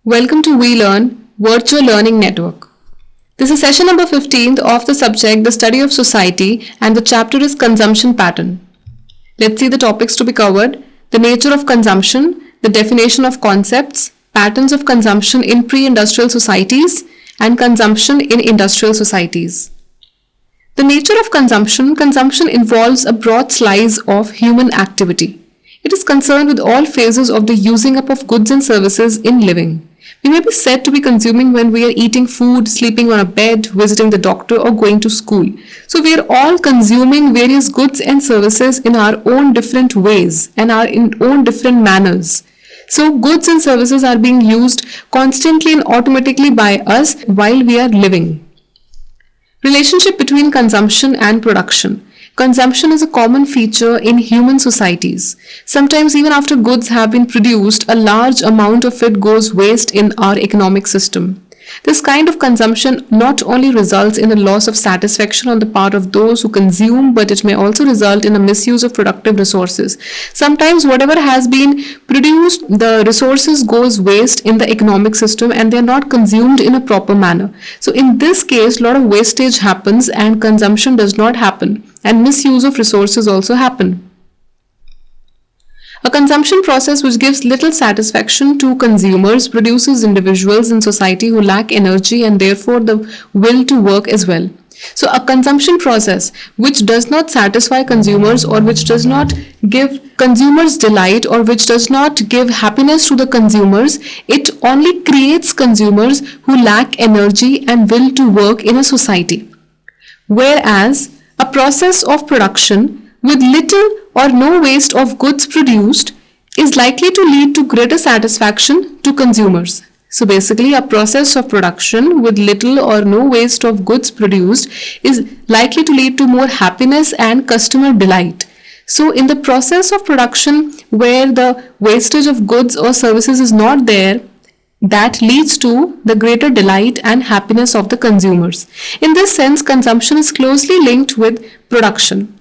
Welcome to We Learn Virtual Learning Network. This is session number 15 of the subject The Study of Society, and the chapter is Consumption Pattern. Let's see the topics to be covered: the nature of consumption, the definition of concepts, patterns of consumption in pre-industrial societies, and consumption in industrial societies. The nature of consumption involves a broad slice of human activity. It is concerned with all phases of the using up of goods and services in living. We may be said to be consuming when we are eating food, sleeping on a bed, visiting the doctor, or going to school. So we are all consuming various goods and services in our own different ways and in own different manners. So goods and services are being used constantly and automatically by us while we are living. Relationship between consumption and production. Consumption is a common feature in human societies. Sometimes even after goods have been produced, a large amount of it goes waste in our economic system. This kind of consumption not only results in a loss of satisfaction on the part of those who consume, but it may also result in a misuse of productive resources. Sometimes whatever has been produced, the resources goes waste in the economic system and they are not consumed in a proper manner. So in this case, a lot of wastage happens and consumption does not happen, and misuse of resources also happen. A consumption process which gives little satisfaction to consumers produces individuals in society who lack energy and therefore the will to work as well. So a consumption process which does not satisfy consumers, or which does not give consumers delight, or which does not give happiness to the consumers, it only creates consumers who lack energy and will to work in a society. Whereas a process of production with little or no waste of goods produced is likely to lead to greater satisfaction to consumers. So basically, a process of production with little or no waste of goods produced is likely to lead to more happiness and customer delight. So in the process of production where the wastage of goods or services is not there, that leads to the greater delight and happiness of the consumers. In this sense, consumption is closely linked with production.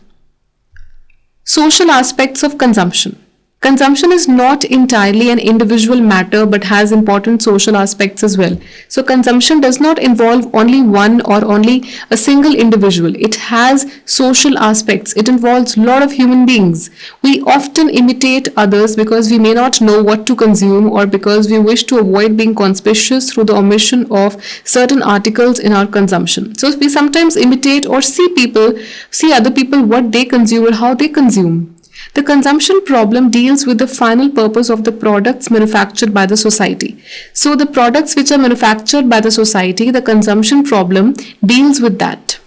Social aspects of consumption. Consumption is not entirely an individual matter but has important social aspects as well. So consumption does not involve only one or only a single individual. It has social aspects. It involves a lot of human beings. We often imitate others because we may not know what to consume, or because we wish to avoid being conspicuous through the omission of certain articles in our consumption. So we sometimes imitate or see other people what they consume or how they consume. The consumption problem deals with the final purpose of the products manufactured by the society. So the products which are manufactured by the society, the consumption problem deals with that.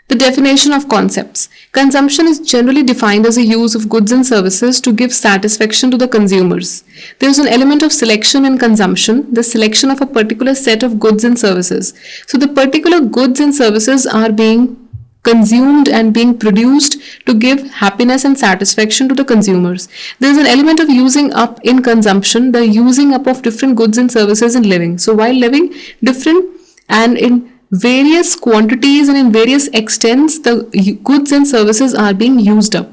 The definition of concepts. Consumption is generally defined as a use of goods and services to give satisfaction to the consumers. There is an element of selection in consumption, the selection of a particular set of goods and services. So the particular goods and services are being consumed and being produced to give happiness and satisfaction to the consumers. There is an element of using up in consumption, the using up of different goods and services in living. So while living different and in various quantities and in various extents, the goods and services are being used up.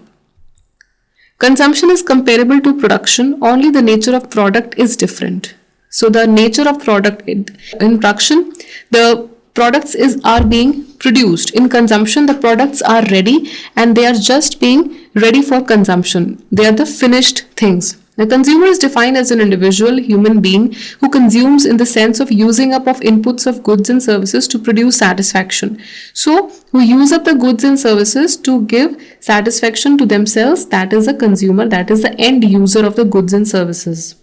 Consumption is comparable to production, only the nature of product is different. So the nature of product in production, the products are being produced. In consumption, the products are ready and they are just being ready for consumption. They are the finished things. The consumer is defined as an individual human being who consumes in the sense of using up of inputs of goods and services to produce satisfaction. So, who use up the goods and services to give satisfaction to themselves, that is a consumer, that is the end user of the goods and services.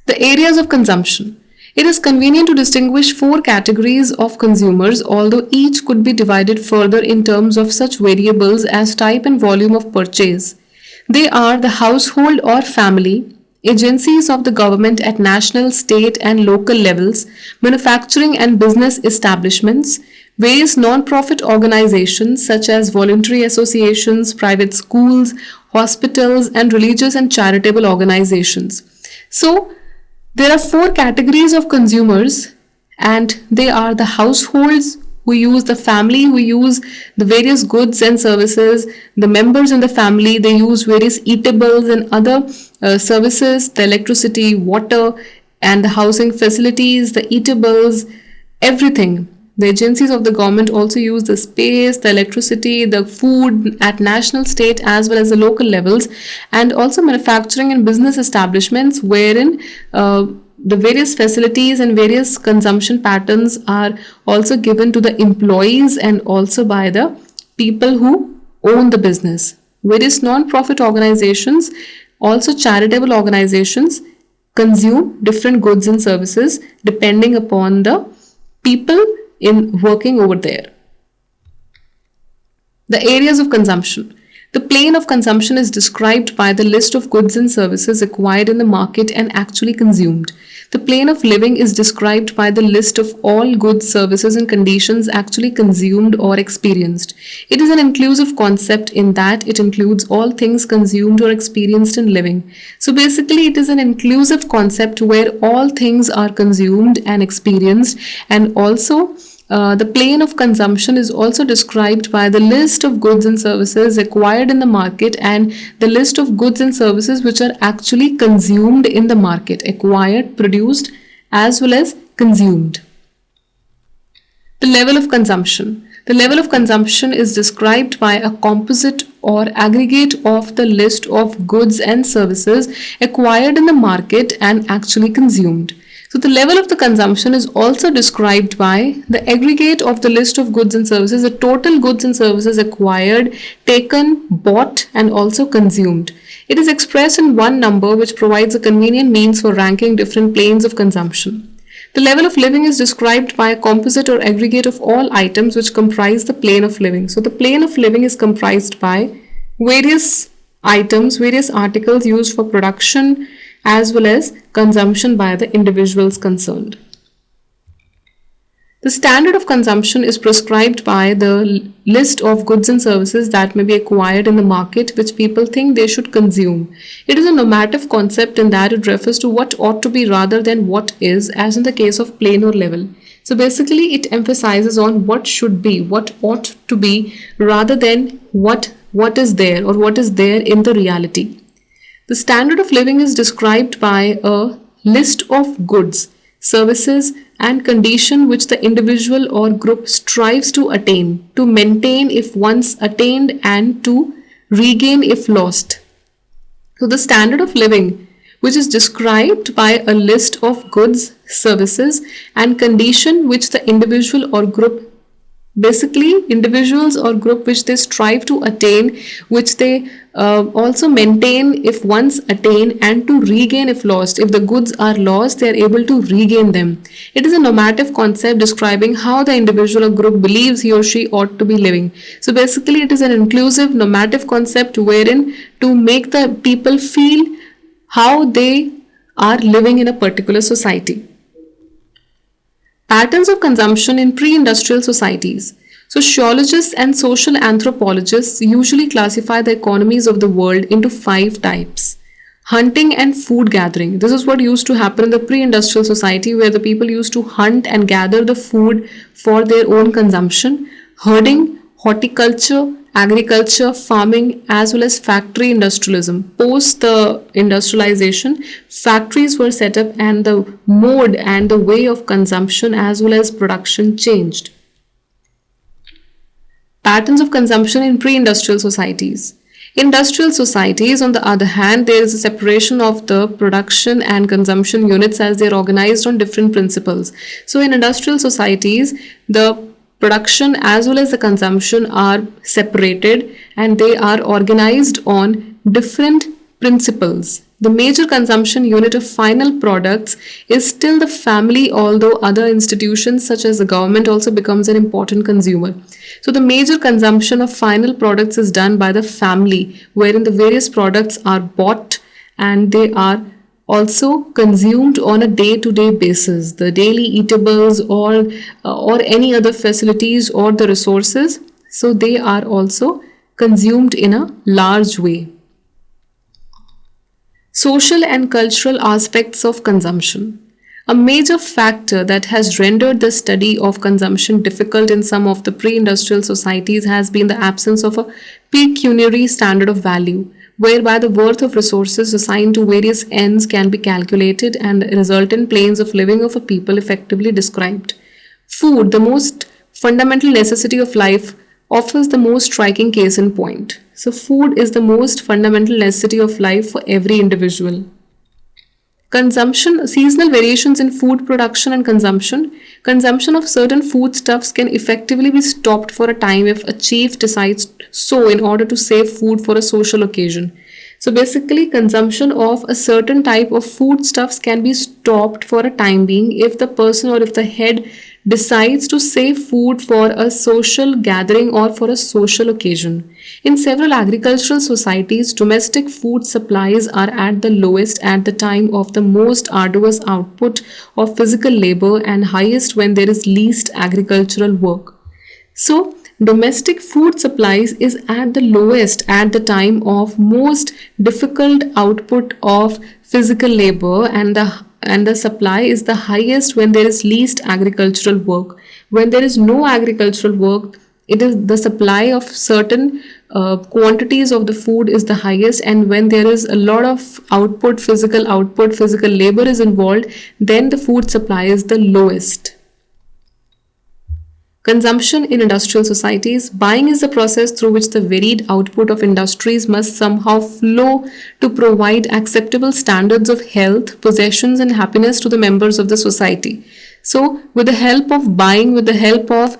The areas of consumption. It is convenient to distinguish four categories of consumers, although each could be divided further in terms of such variables as type and volume of purchase. They are the household or family, agencies of the government at national, state and local levels, manufacturing and business establishments, various non-profit organizations such as voluntary associations, private schools, hospitals and religious and charitable organizations. So, there are four categories of consumers, and they are the households, who use the family, who use the various goods and services, the members in the family, they use various eatables and other services, the electricity, water, and the housing facilities, the eatables, everything. The agencies of the government also use the space, the electricity, the food at national, state, as well as the local levels, and also manufacturing and business establishments wherein the various facilities and various consumption patterns are also given to the employees and also by the people who own the business. Various non-profit organizations, also charitable organizations, consume different goods and services depending upon the people in working over there. The areas of consumption. The plane of consumption is described by the list of goods and services acquired in the market and actually consumed. The plane of living is described by the list of all goods, services, and conditions actually consumed or experienced. It is an inclusive concept in that it includes all things consumed or experienced in living. So basically, it is an inclusive concept where all things are consumed and experienced, and also the plane of consumption is also described by the list of goods and services acquired in the market and the list of goods and services which are actually consumed in the market, acquired, produced, as well as consumed. The level of consumption. The level of consumption is described by a composite or aggregate of the list of goods and services acquired in the market and actually consumed. So the level of the consumption is also described by the aggregate of the list of goods and services, the total goods and services acquired, taken, bought, and also consumed. It is expressed in one number which provides a convenient means for ranking different planes of consumption. The level of living is described by a composite or aggregate of all items which comprise the plane of living. So the plane of living is comprised by various items, various articles used for production, as well as consumption by the individuals concerned. The standard of consumption is prescribed by the list of goods and services that may be acquired in the market which people think they should consume. It is a normative concept in that it refers to what ought to be rather than what is, as in the case of plane or level. So basically it emphasizes on what should be, what ought to be, rather than what is there or what is there in the reality. The standard of living is described by a list of goods, services, and condition which the individual or group strives to attain, to maintain if once attained, and to regain if lost. So the standard of living, which is described by a list of goods, services, and condition which the individual or group, basically individuals or group which they strive to attain, which they also maintain if once attained, and to regain if lost. If the goods are lost, they are able to regain them. It is a normative concept describing how the individual or group believes he or she ought to be living. So basically it is an inclusive normative concept wherein to make the people feel how they are living in a particular society. Patterns of consumption in pre-industrial societies. Sociologists and social anthropologists usually classify the economies of the world into 5 types. Hunting and food gathering. This is what used to happen in the pre-industrial society, where the people used to hunt and gather the food for their own consumption. Herding, horticulture, agriculture, farming, as well as factory industrialism. Post the industrialization, factories were set up and the mode and the way of consumption as well as production changed. Patterns of consumption in pre-industrial societies. Industrial societies, on the other hand, there is a separation of the production and consumption units as they are organized on different principles. So in industrial societies, the production as well as the consumption are separated and they are organized on different principles. The major consumption unit of final products is still the family, although other institutions such as the government also becomes an important consumer. So the major consumption of final products is done by the family, wherein the various products are bought and they are also consumed on a day-to-day basis. The daily eatables or any other facilities or the resources, so they are also consumed in a large way. Social and cultural aspects of consumption. A major factor that has rendered the study of consumption difficult in some of the pre-industrial societies has been the absence of a pecuniary standard of value, whereby the worth of resources assigned to various ends can be calculated and the resultant planes of living of a people effectively described. Food, the most fundamental necessity of life, offers the most striking case in point. So, food is the most fundamental necessity of life for every individual. Consumption, seasonal variations in food production and consumption of certain foodstuffs can effectively be stopped for a time if a chief decides so in order to save food for a social occasion. So basically, consumption of a certain type of foodstuffs can be stopped for a time being if the person or if the head decides to save food for a social gathering or for a social occasion. In several agricultural societies, domestic food supplies are at the lowest at the time of the most arduous output of physical labor and highest when there is least agricultural work. So, domestic food supplies is at the lowest at the time of most difficult output of physical labor, and the supply is the highest when there is least agricultural work. When there is no agricultural work, it is the supply of certain quantities of the food is the highest, and when there is a lot of output, physical labor is involved, then the food supply is the lowest. Consumption in industrial societies. Buying is the process through which the varied output of industries must somehow flow to provide acceptable standards of health, possessions, and happiness to the members of the society. So, with the help of buying, with the help of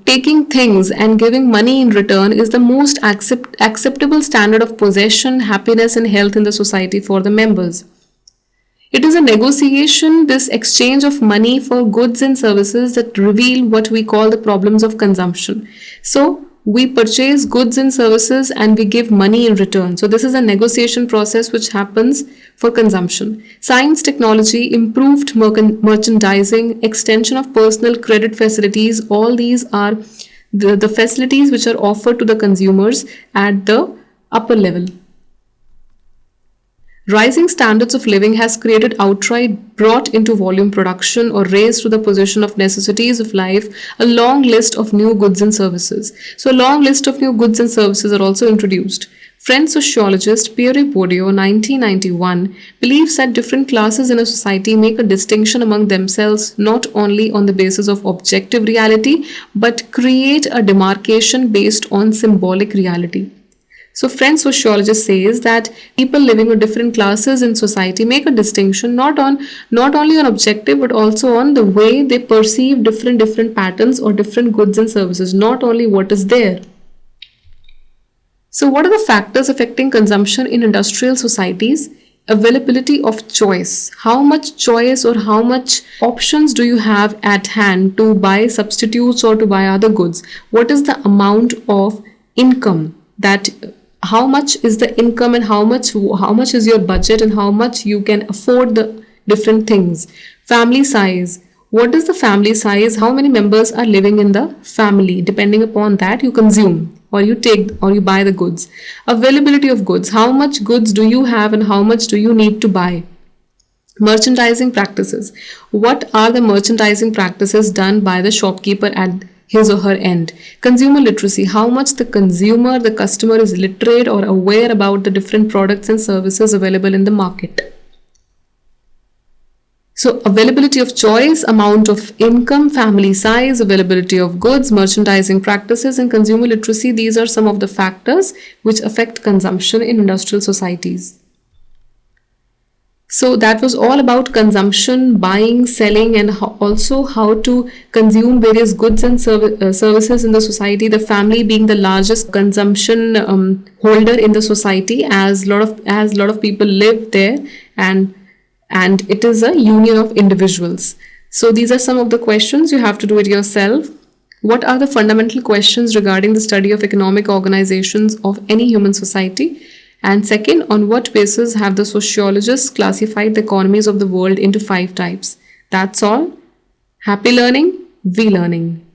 taking things and giving money in return is the most acceptable standard of possession, happiness, and health in the society for the members. It is a negotiation, this exchange of money for goods and services, that reveal what we call the problems of consumption. So, we purchase goods and services and we give money in return. So, this is a negotiation process which happens for consumption. Science, technology, improved merchandising, extension of personal credit facilities, all these are the facilities which are offered to the consumers at the upper level. Rising standards of living has created outright brought into volume production or raised to the position of necessities of life a long list of new goods and services. So a long list of new goods and services are also introduced. French sociologist Pierre Bourdieu, 1991, believes that different classes in a society make a distinction among themselves not only on the basis of objective reality but create a demarcation based on symbolic reality. So French sociologist says that people living with different classes in society make a distinction not only on objective but also on the way they perceive different patterns or different goods and services, not only what is there. So what are the factors affecting consumption in industrial societies? Availability of choice. How much choice or how much options do you have at hand to buy substitutes or to buy other goods? What is the amount of income that how much is the income and how much is your budget and how much you can afford the different things. Family size. What is the family size? How many members are living in the family? Depending upon that, you consume or you take or you buy the goods. Availability of goods. How much goods do you have and how much do you need to buy? Merchandising practices. What are the merchandising practices done by the shopkeeper at his or her end? Consumer literacy. How much the customer is literate or aware about the different products and services available in the market. So availability of choice, amount of income, family size, availability of goods, merchandising practices, and consumer literacy. These are some of the factors which affect consumption in industrial societies. So that was all about consumption, buying, selling, and also how to consume various goods and services in the society. The family being the largest consumption holder in the society, as lot of people live there, and it is a union of individuals. So these are some of the questions. You have to do it yourself. What are the fundamental questions regarding the study of economic organizations of any human society? And second, on what basis have the sociologists classified the economies of the world into 5 types? That's all. Happy learning, we learning.